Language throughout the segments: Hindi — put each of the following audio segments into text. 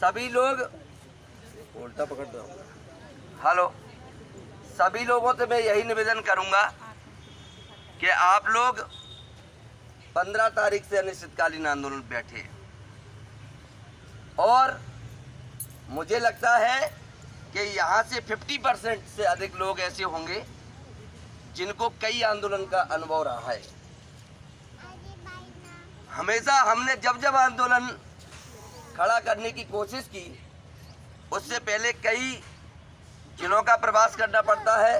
सभी लोग उल्टा पकड़ दो। हेलो, सभी लोगों से मैं यही निवेदन करूंगा कि आप लोग 15 तारीख से अनिश्चितकालीन आंदोलन बैठे और मुझे लगता है कि यहाँ से 50% से अधिक लोग ऐसे होंगे जिनको कई आंदोलन का अनुभव रहा है। हमेशा हमने जब जब आंदोलन खड़ा करने की कोशिश की उससे पहले कई जिलों का प्रवास करना पड़ता है,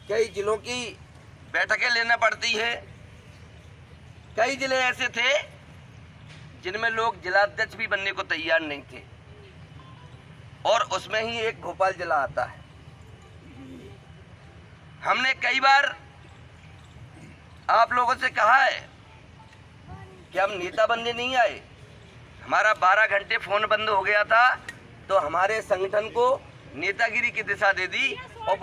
कई जिलों की बैठकें लेना पड़ती है। कई जिले ऐसे थे जिनमें लोग जिलाध्यक्ष भी बनने को तैयार नहीं थे और उसमें ही एक भोपाल जिला आता है। हमने कई बार आप लोगों से कहा है कि हम नेता बनने नहीं आए। हमारा 12 घंटे फोन बंद हो गया था तो हमारे संगठन को नेतागिरी की दिशा दे दी और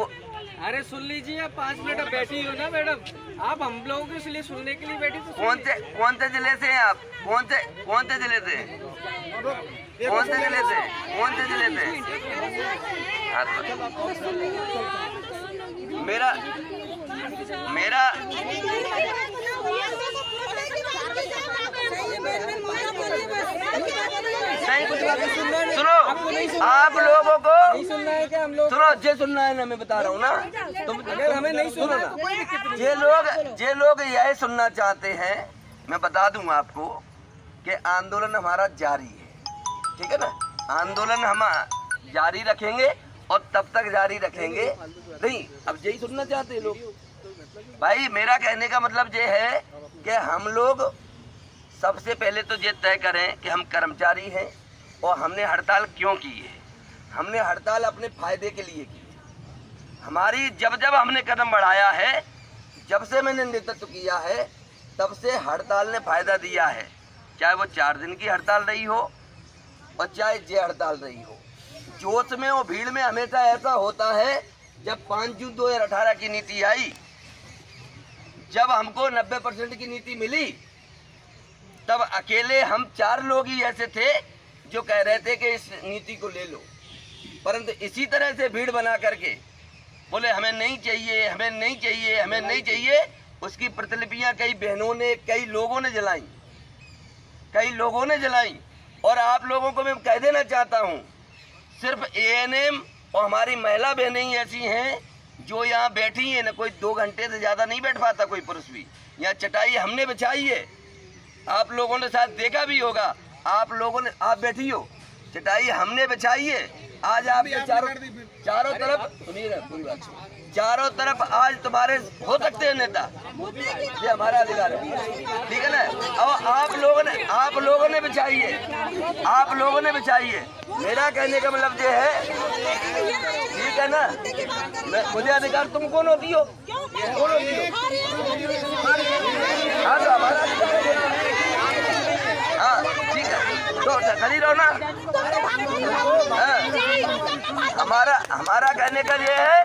अरे सुन लीजिए, आप 5 मिनट अब बैठी हो ना मैडम, आप हम लोगों के इसलिए सुनने के लिए बैठी तो कौन से जिले से हैं आप? कौन से जिले से? कौन से जिले से? कौन से जिले से? मेरा सुनो, आप लोगों को सुनना है क्या? हम लोग सुनो, जे सुनना है ना, मैं बता रहा हूँ ना, तुम अगर हमें नहीं सुनो सुनना ना। जे लोग यही सुनना चाहते हैं, मैं बता दूं आपको कि आंदोलन हमारा जारी है, ठीक है ना। आंदोलन हम जारी रखेंगे और तब तक जारी रखेंगे। नहीं, अब यही सुनना चाहते हैं लोग। भाई मेरा कहने का मतलब ये है कि हम लोग सबसे पहले तो ये तय करें कि हम कर्मचारी हैं और हमने हड़ताल क्यों की है। हमने हड़ताल अपने फायदे के लिए की है। हमारी जब हमने कदम बढ़ाया है, जब से मैंने नेतृत्व किया है, तब से हड़ताल ने फायदा दिया है। चाहे वो 4 दिन की हड़ताल रही हो और चाहे जे हड़ताल रही हो। जोश में और भीड़ में हमेशा ऐसा होता है। जब 5 जून 2018 की नीति आई, जब हमको 90% की नीति मिली, तब अकेले हम 4 लोग ही ऐसे थे जो कह रहे थे कि इस नीति को ले लो। परंतु इसी तरह से भीड़ बना करके बोले हमें नहीं चाहिए, हमें नहीं चाहिए, हमें नहीं चाहिए। उसकी प्रतिलिपियां कई बहनों ने, कई लोगों ने जलाई। और आप लोगों को मैं कह देना चाहता हूं, सिर्फ एएनएम और हमारी महिला बहनें ही ऐसी हैं जो यहाँ बैठी हैं। न कोई 2 घंटे से ज़्यादा नहीं बैठ पाता कोई पुरुष भी। यहाँ चटाई हमने बिछाई है, आप लोगों ने शायद देखा भी होगा। आप लोगों ने, आप बैठी हो, चटाई हमने बिछाई है। आज आपके चारों तरफ, सुनिए ना पूरी बात, चारों तरफ आज तुम्हारे हो सकते हैं नेता, ये हमारा अधिकार है, ठीक है ना। और आप लोगों ने बिछाई है, आप लोगों ने बिछाई है। मेरा कहने का मतलब ये है, ठीक है ना, मुझे अधिकार तुम कौन होती हो? कौन होती हो? हाँ तो हमारा अधिकार है। हाँ ठीक है, तो खड़ी रहो ना। हमारा कहने का ये है,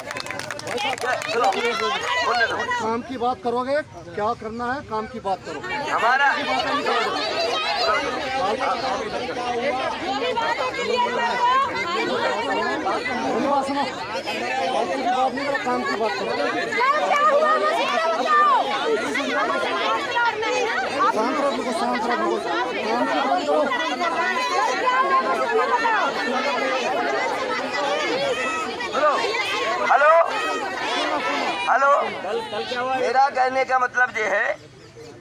काम की बात करोगे, क्या करना है काम की बात करो। हमारा काम की बात करो। शांत रहो, काम की बात करो। हेलो, मेरा कहने का मतलब ये है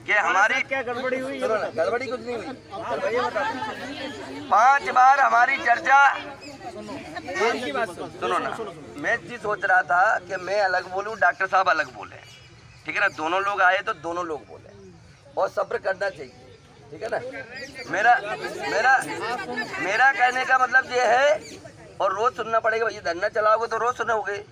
कि हमारी क्या गड़बड़ी हुई? गड़बड़ी कुछ नहीं हुई। 5 बार हमारी चर्चा, सुनो ना, मैं जी सोच रहा था कि मैं अलग बोलूं, डॉक्टर साहब अलग बोले, ठीक है ना। दोनों लोग आए तो दोनों लोग बोले और सब्र करना चाहिए, ठीक है ना। मेरा कहने का मतलब ये है, और रोज सुनना पड़ेगा। ये धरना चलाओगे तो रोज सुनोगे,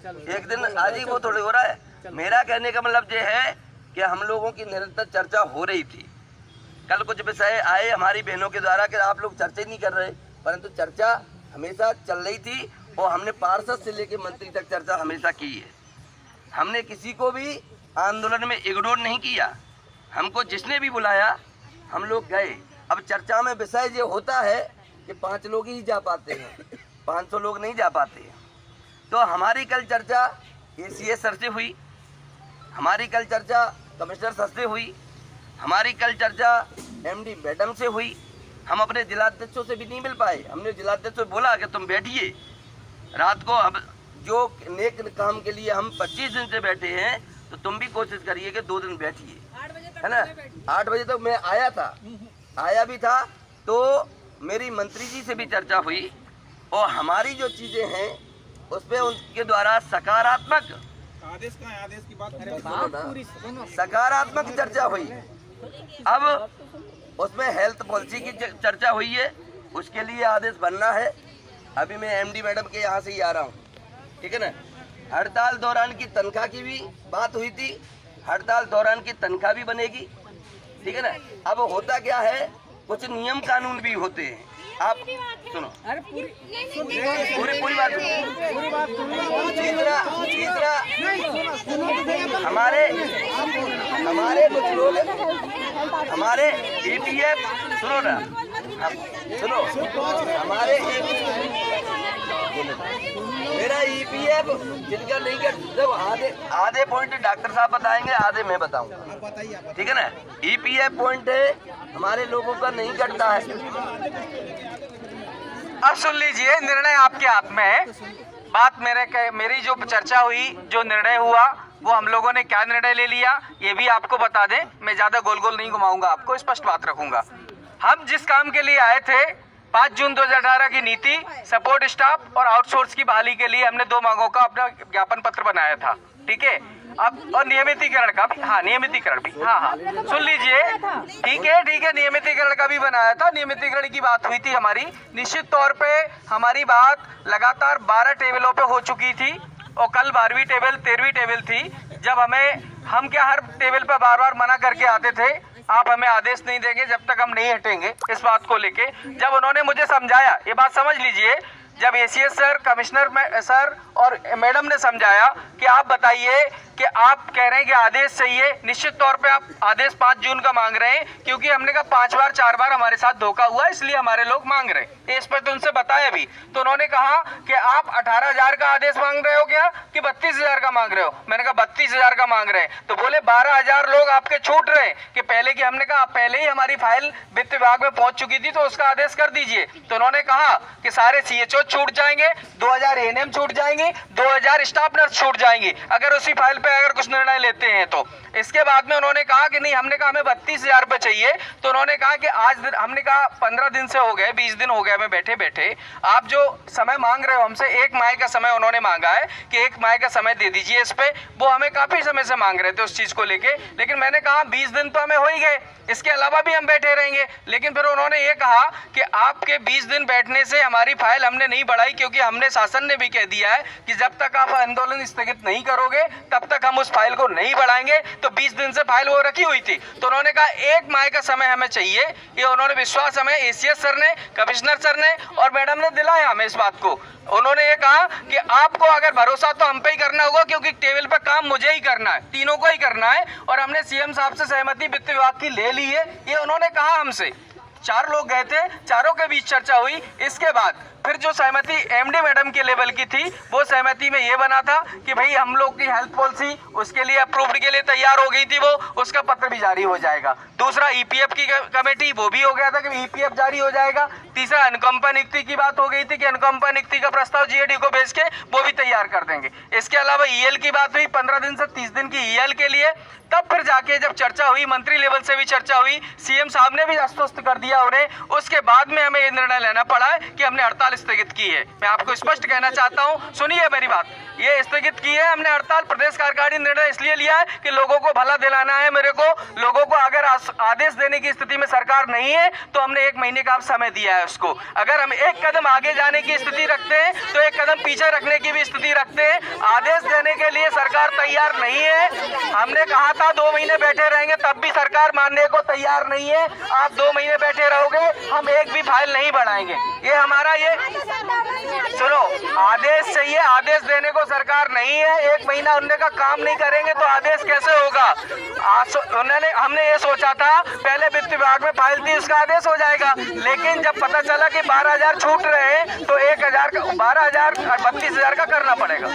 एक दिन आज ही वो थोड़ी हो रहा है। मेरा कहने का मतलब ये है कि हम लोगों की निरंतर चर्चा हो रही थी। कल कुछ विषय आए हमारी बहनों के द्वारा कि आप लोग चर्चा ही नहीं कर रहे, परंतु चर्चा हमेशा चल रही थी और हमने पार्षद से लेकर मंत्री तक चर्चा हमेशा की है। हमने किसी को भी आंदोलन में इग्नोर नहीं किया। हमको जिसने भी बुलाया हम लोग गए। अब चर्चा में विषय ये होता है कि 5 लोग ही जा पाते हैं, 500 लोग नहीं जा पाते हैं। तो हमारी कल चर्चा ACS सर से हुई, हमारी कल चर्चा कमिश्नर सर से हुई, हमारी कल चर्चा MD मैडम से हुई। हम अपने जिलाध्यक्षों से भी नहीं मिल पाए। हमने जिलाध्यक्ष से बोला कि तुम बैठिए रात को, अब जो नेक काम के लिए हम 25 दिन से बैठे हैं तो तुम भी कोशिश करिए कि 2 दिन बैठिए, है ना। 8 बजे तक मैं आया भी था। तो मेरी मंत्री जी से भी चर्चा हुई और हमारी जो चीज़ें हैं उस पर उनके द्वारा सकारात्मक आदेश का है, आदेश की बात करें। सकारात्मक चर्चा हुई। अब उसमें हेल्थ पॉलिसी की चर्चा हुई है, उसके लिए आदेश बनना है। अभी मैं MD मैडम के यहाँ से ही आ रहा हूँ, ठीक है ना। हड़ताल दौरान की तनख्वाह की भी बात हुई थी, हड़ताल दौरान की तनख्वाह भी बनेगी, ठीक है ना। अब होता क्या है, कुछ नियम कानून भी होते हैं। आप सुनो, अरे पूरी बात तीसरा हमारे कुछ लोग हमारे EPF सुनो ना, सुनो हमारे मेरा EPF जिनका नहीं कर, जब आधे पॉइंट डॉक्टर साहब बताएंगे, आधे मैं बताऊंगा, ठीक है ना। EPF पॉइंट है हमारे लोगों का नहीं कटता है। अब सुन लीजिए, निर्णय आपके हाथ में है। बात मेरी जो चर्चा हुई, जो निर्णय हुआ, वो हम लोगों ने क्या निर्णय ले लिया ये भी आपको बता दें। मैं ज्यादा गोल गोल नहीं घुमाऊंगा, आपको स्पष्ट बात रखूंगा। हम जिस काम के लिए आए थे, 5 जून 2018 की नीति, सपोर्ट स्टाफ और आउटसोर्स की बहाली के लिए हमने 2 मांगों का अपना ज्ञापन पत्र बनाया था, ठीक है। अब और नियमितीकरण का भी, हाँ नियमितीकरण भी, हाँ सुन लीजिए, ठीक है, नियमितीकरण का भी बनाया था। नियमितीकरण की बात हुई थी हमारी। निश्चित तौर पे हमारी बात लगातार 12 टेबलों पे हो चुकी थी और कल 12वीं टेबल 13वीं टेबल थी। जब हम क्या हर टेबल पे बार बार मना करके आते थे, आप हमें आदेश नहीं देंगे जब तक हम नहीं हटेंगे इस बात को लेके। जब उन्होंने मुझे समझाया, ये बात समझ लीजिए, जब ACS सर, कमिश्नर सर और मैडम ने समझाया कि आप बताइए कि आप कह रहे हैं कि आदेश चाहिए, निश्चित तौर पे आप आदेश 5 जून का मांग रहे हैं, क्योंकि हमने कहा 5 बार 4 बार हमारे साथ धोखा हुआ, इसलिए हमारे लोग मांग रहे हैं। इस पर तो उनसे बताया भी, तो उन्होंने कहा कि आप 18,000 का आदेश मांग रहे हो क्या कि 32,000 का मांग रहे हो। मैंने कहा 32,000 का मांग रहे हैं। तो बोले 12,000 लोग आपके छूट रहे हैं कि पहले की। हमने कहा पहले ही हमारी फाइल वित्त विभाग में पहुंच चुकी थी, तो उसका आदेश कर दीजिए। तो उन्होंने कहा कि सारे CHO छूट जाएंगे, 2,000 ANM छूट जाएंगी, 2,000 स्टाफ नर्स छूट जाएंगी अगर उसी फाइल पे अगर कुछ निर्णय लेते हैं तो। इसके बाद में उन्होंने कहा कि नहीं, हमने कहा हमें 32,000 रुपए चाहिए। तो उन्होंने कहा कि हमने कहा 15 दिन से हो गए, 20 दिन हो गए हमें बैठे बैठे, आप जो समय मांग रहे हो हमसे, 1 माह का समय उन्होंने मांगा है कि 1 माह का समय दे दीजिए इस पे। वो हमें काफी समय से मांग रहे थे उस चीज को लेके, लेकिन मैंने कहा 20 दिन तो हमें हो ही गए, इसके अलावा भी हम बैठे रहेंगे। लेकिन फिर उन्होंने ये कहा कि आपके 20 दिन बैठने से हमारी फाइल हमने नहीं बढ़ाई, क्योंकि हमने, शासन ने भी कह दिया है कि जब तक आप आंदोलन स्थगित नहीं करोगे तब तक हम उस फाइल को नहीं बढ़ाएंगे। तो 20 दिन से फाइल वो रखी हुई थी। तो उन्होंने कहा 1 माह का समय हमें चाहिए। ये उन्होंने विश्वास हमें ACS सर ने, कमिश्नर सर ने और मैडम ने दिलाया हमें इस बात को। उन्होंने ये कहा कि आपको अगर भरोसा तो हम पे ही करना होगा, क्योंकि टेबल पे काम मुझे ही करना है, तीनों को ही करना है। और हमने CM साहब से सहमति वित्त विभाग की ले ली है, ये उन्होंने कहा हमसे। 4 लोग गए थे, चारों के बीच चर्चा हुई। इसके बाद फिर जो सहमति MD मैडम के लेवल की थी, वो सहमति में ये बना था कि भाई हम लोग की हेल्थ पॉलिसी उसके लिए अप्रूव्ड के लिए तैयार हो गई थी, वो उसका पत्र भी जारी हो जाएगा। दूसरा EPF की कमेटी, वो भी हो गया था कि EPF जारी हो जाएगा। तीसरा अनुकंपा नियुक्ति की बात हो गई थी कि अनुकंपा नियुक्ति का प्रस्ताव GAD को भेज के वो भी तैयार कर देंगे। इसके अलावा EL की बात हुई 15 दिन से 30 दिन की EL के लिए। तब फिर जाके जब चर्चा हुई, मंत्री लेवल से भी चर्चा हुई, CM साहब ने भी आश्वस्त कर दिया उन्हें। उसके बाद में हमें ये निर्णय लेना पड़ा है कि हमने हड़ताल स्थगित की है। मैं आपको स्पष्ट कहना चाहता हूं, सुनिए मेरी बात, ये स्थगित की है हमने हड़ताल। प्रदेश कार्यकारिणी निर्णय इसलिए लिया है कि लोगों को भला दिलाना है मेरे को। लोगों को अगर आदेश देने की स्थिति में सरकार नहीं है तो हमने 1 महीने का समय दिया है उसको। अगर हम 1 कदम आगे जाने की स्थिति रखते हैं तो 1 कदम पीछे रखने की भी स्थिति रखते हैं। आदेश देने के लिए सरकार तैयार नहीं है। हमने कहा था 2 महीने बैठे रहेंगे, तब भी सरकार मानने को तैयार नहीं है। आप 2 महीने बैठे करते रहोगे हम एक भी फाइल नहीं बढ़ाएंगे। ये हमारा ये सुनो, आदेश चाहिए, आदेश देने को सरकार नहीं है। 1 महीना उनने का काम नहीं करेंगे तो आदेश कैसे होगा? हमने ये सोचा था पहले वित्त विभाग में फाइल थी उसका आदेश हो जाएगा, लेकिन जब पता चला कि 12,000 छूट रहे हैं तो 1,000 का 12,000 और 32,000 का करना पड़ेगा।